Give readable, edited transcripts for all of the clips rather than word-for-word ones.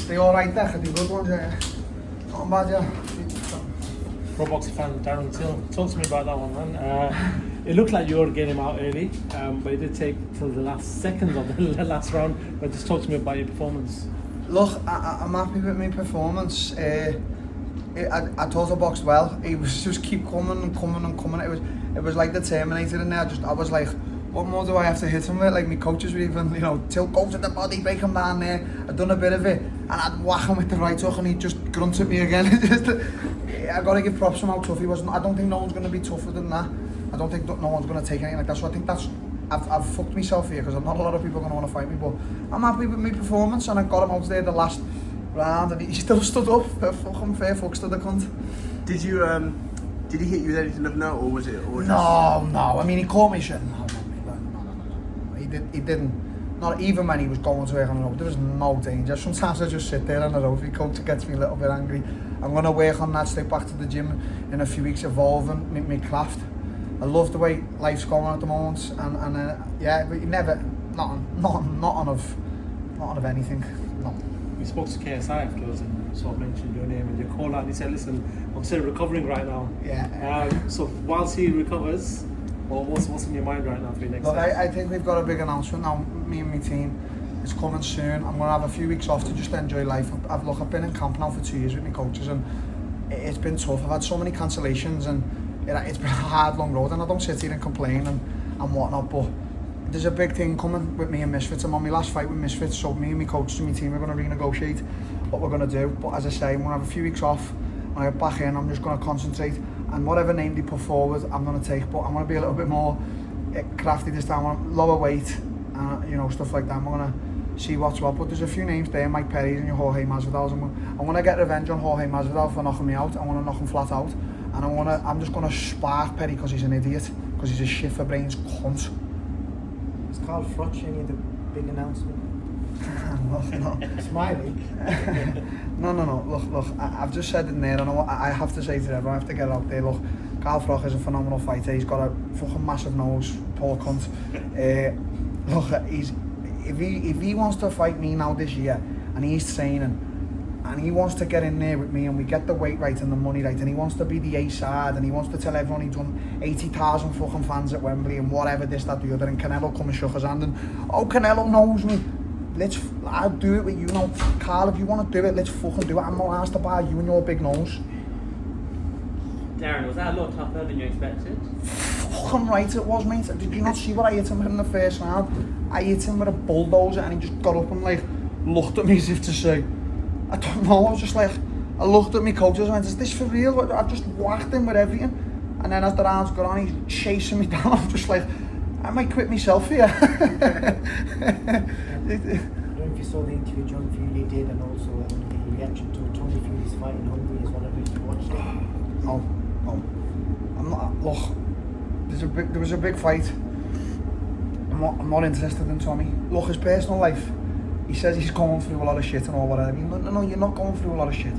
They all right there, the good ones, yeah. Not bad, yeah. Pro boxing fan Darren, talk to me about that one, man. It looked like you were getting him out early, but it did take till the last seconds of the last round. But just talk to me about your performance. Look, I'm happy with my performance. I thought I boxed well. He was just keep coming and coming and coming. It was like the Terminator in there. I was like, what more do I have to hit him with? Like my coaches were even, tilt, go to the body, break him down there. I'd done a bit of it, and I'd whack him with the right hook, and he'd just grunt at me again. I got to give props to him how tough he was. I don't think no one's going to be tougher than that. I don't think no one's going to take anything like that. So I think I've fucked myself here, because not a lot of people are going to want to fight me. But I'm happy with my performance, and I got him out there the last round, and he still stood up. Fucking fair fucks to the cunt. Did he hit you with anything of note, or was it? No. I mean, he caught me shit. No. He didn't. Not even when he was going to work on the road. There was no danger. Sometimes I just sit there on the road. If he coach gets me a little bit angry, I'm going to work on that. Stay back to the gym in a few weeks, evolving my craft. I love the way life's going at the moment, and yeah, but you never, not of anything. No. We spoke to KSI afterwards and sort of mentioned your name and your call out, and he said, "Listen, I'm still recovering right now." Yeah. So whilst he recovers, what's in your mind right now for your next? Look, I think we've got a big announcement now. Me and my team. It's coming soon. I'm going to have a few weeks off to just enjoy life. I've been in camp now for 2 years with my coaches, and it's been tough. I've had so many cancellations, and it's been a hard, long road, and I don't sit here and complain and whatnot, but there's a big thing coming with me and Misfits. I'm on my last fight with Misfits, so me and my coaches and my team are going to renegotiate what we're going to do. But as I say, I'm going to have a few weeks off. When I get back in, I'm just going to concentrate, and whatever name they put forward, I'm going to take, but I'm going to be a little bit more crafty this time. I want lower weight, stuff like that. I'm going to see what's what, but there's a few names there, Mike Perry's and your Jorge Masvidal's. I'm going to get revenge on Jorge Masvidal for knocking me out. I want to knock him flat out. And I'm just going to spark Perry because he's an idiot, because he's a shit for brains cunt. Is Carl Froch any of the big announcement? No. Smiley? No. Look, I've just said it in there, and I have to say to everyone, I have to get it out there. Look, Carl Froch is a phenomenal fighter. He's got a fucking massive nose, poor cunt. Look, if he wants to fight me now this year, and he's training, and he wants to get in there with me, and we get the weight right and the money right, and he wants to be the A-side, and he wants to tell everyone he's done 80,000 fucking fans at Wembley and whatever, this, that, the other, and Canelo come and shook his hand, and Canelo knows me. I'll do it with you now. Carl, if you want to do it, let's fucking do it. I'm not asked about you and your big nose. Darren, was that a lot tougher than you expected? Fucking right it was, mate. Did you not see what I hit him with in the first round? I hit him with a bulldozer, and he just got up and looked at me as if to say, I don't know. I was just I looked at my coaches and went, is this for real? I just whacked him with everything. And then as the rounds got on, he's chasing me down. I'm just I might quit myself here. I don't know if you saw the interview John Fury did, and also the reaction to Tony Fury's fight in Hungary as well. Have you watched it? No. I'm not. Look, there was a big fight. I'm not interested in Tommy. Look, his personal life. He says he's going through a lot of shit and all whatever. I mean, no, you're not going through a lot of shit.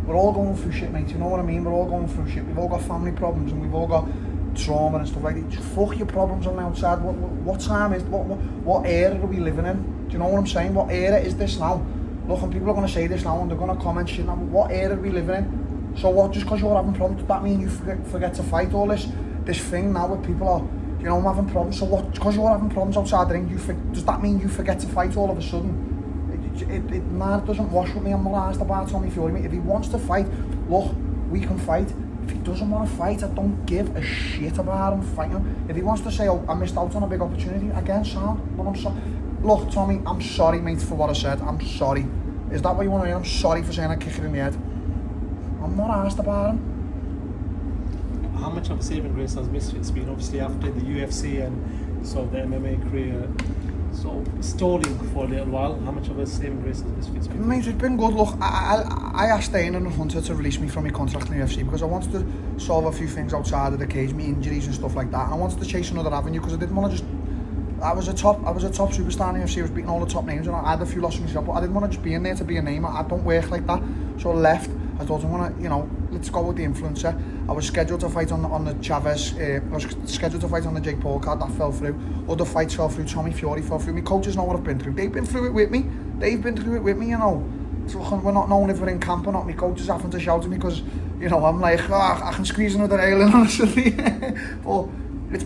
We're all going through shit, mate. You know what I mean? We're all going through shit. We've all got family problems, and we've all got trauma and stuff like that. Just fuck your problems on the outside. What time is what era are we living in? Do you know what I'm saying? What era is this now? Look, and people are going to say this now, and they're going to comment shit now. What era are we living in? So what? Just because you're having problems, does that mean you forget to fight? All this thing now with people are, I'm having problems. So what? Because you're having problems outside the ring, does that mean you forget to fight all of a sudden? It doesn't wash with me. I'm not asked about Tommy Fury. If he wants to fight, look, we can fight. If he doesn't want to fight, I don't give a shit about him fighting. If he wants to say, I missed out on a big opportunity, again, sound. But I'm sorry. Look, Tommy, I'm sorry, mate, for what I said. I'm sorry. Is that what you want to hear? I'm sorry for saying I kick it in the head. I'm not asked about him. How much of a saving grace has Misfits been? Obviously, after the UFC and sort of the MMA career sort of stalling for a little while, how much of a saving grace has Misfits been? Mate, it's been good. Look, I asked Darren and Hunter to release me from my contract in the UFC because I wanted to solve a few things outside of the cage, me injuries and stuff like that. And I wanted to chase another avenue because I didn't want to just. I was a top superstar in the UFC. I was beating all the top names, and I had a few losses myself. But I didn't want to just be in there to be a name. I don't work like that. So I left. I thought I want to, let's go with the influencer. I was scheduled to fight on the Chavez. I was scheduled to fight on the Jake Paul card. That fell through. Other fights fell through. Tommy Fury fell through. My coaches know what I've been through. They've been through it with me. we're not knowing if we're in camp or not. My coach is having to shout at me because, you know, I'm like, I can squeeze another railing, honestly. But it's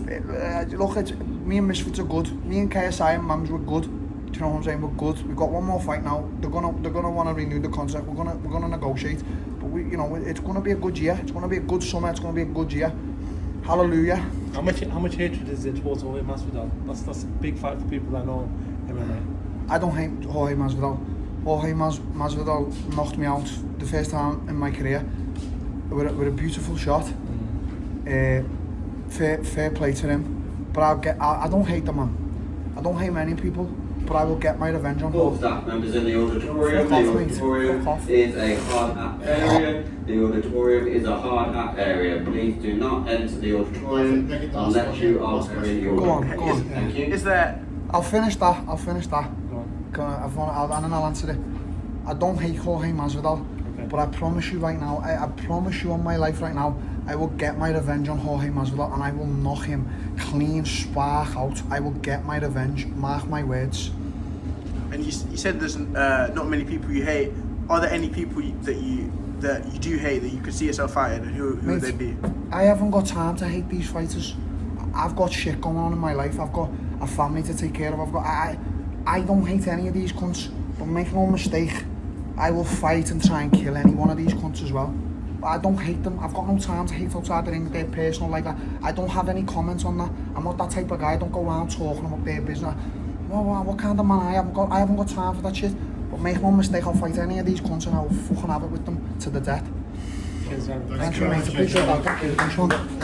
me and Misfits are good. Me and KSI and Mams were good. Do you know what I'm saying? We're good. We've got one more fight now. They're gonna want to renew the contract. We're gonna negotiate. But it's gonna be a good year. It's gonna be a good summer. It's gonna be a good year. Hallelujah. How much hatred is there towards Jorge Masvidal? That's a big fight for people that know MMA. I don't hate Jorge Masvidal. Jorge Masvidal knocked me out the first time in my career with a beautiful shot. Fair play to him. But I don't hate the man. I don't hate many people, but I will get my revenge on All him. staff members in the auditorium. Fuck The off, mate. auditorium Fuck off. is a hard hat area. The auditorium is a hard hat area. Please do not enter the auditorium unless you are wearing your. Go on. Thank you. Is there? I'll finish that. Go on. And then I'll answer it. I don't hate Jorge Masvidal, Okay. but I promise you right now, I promise you on my life right now, I will get my revenge on Jorge Masvidal and I will knock him clean spark out. I will get my revenge, mark my words. And you said there's not many people you hate. Are there any people that you do hate that you could see yourself fighting, and who would they be? I haven't got time to hate these fighters. I've got shit going on in my life. I've got a family to take care of. I don't hate any of these cunts, but make no mistake, I will fight and try and kill any one of these cunts as well. But I don't hate them. I've got no time to hate outside the ring. They're personal like that. I don't have any comments on that. I'm not that type of guy. I don't go around talking about their business. What kind of man I haven't got time for that shit. But make no mistake, I'll fight any of these cunts and I'll fucking have it with them to the death. Cheers, Darren. Thank you, mate. Appreciate that. Thank you.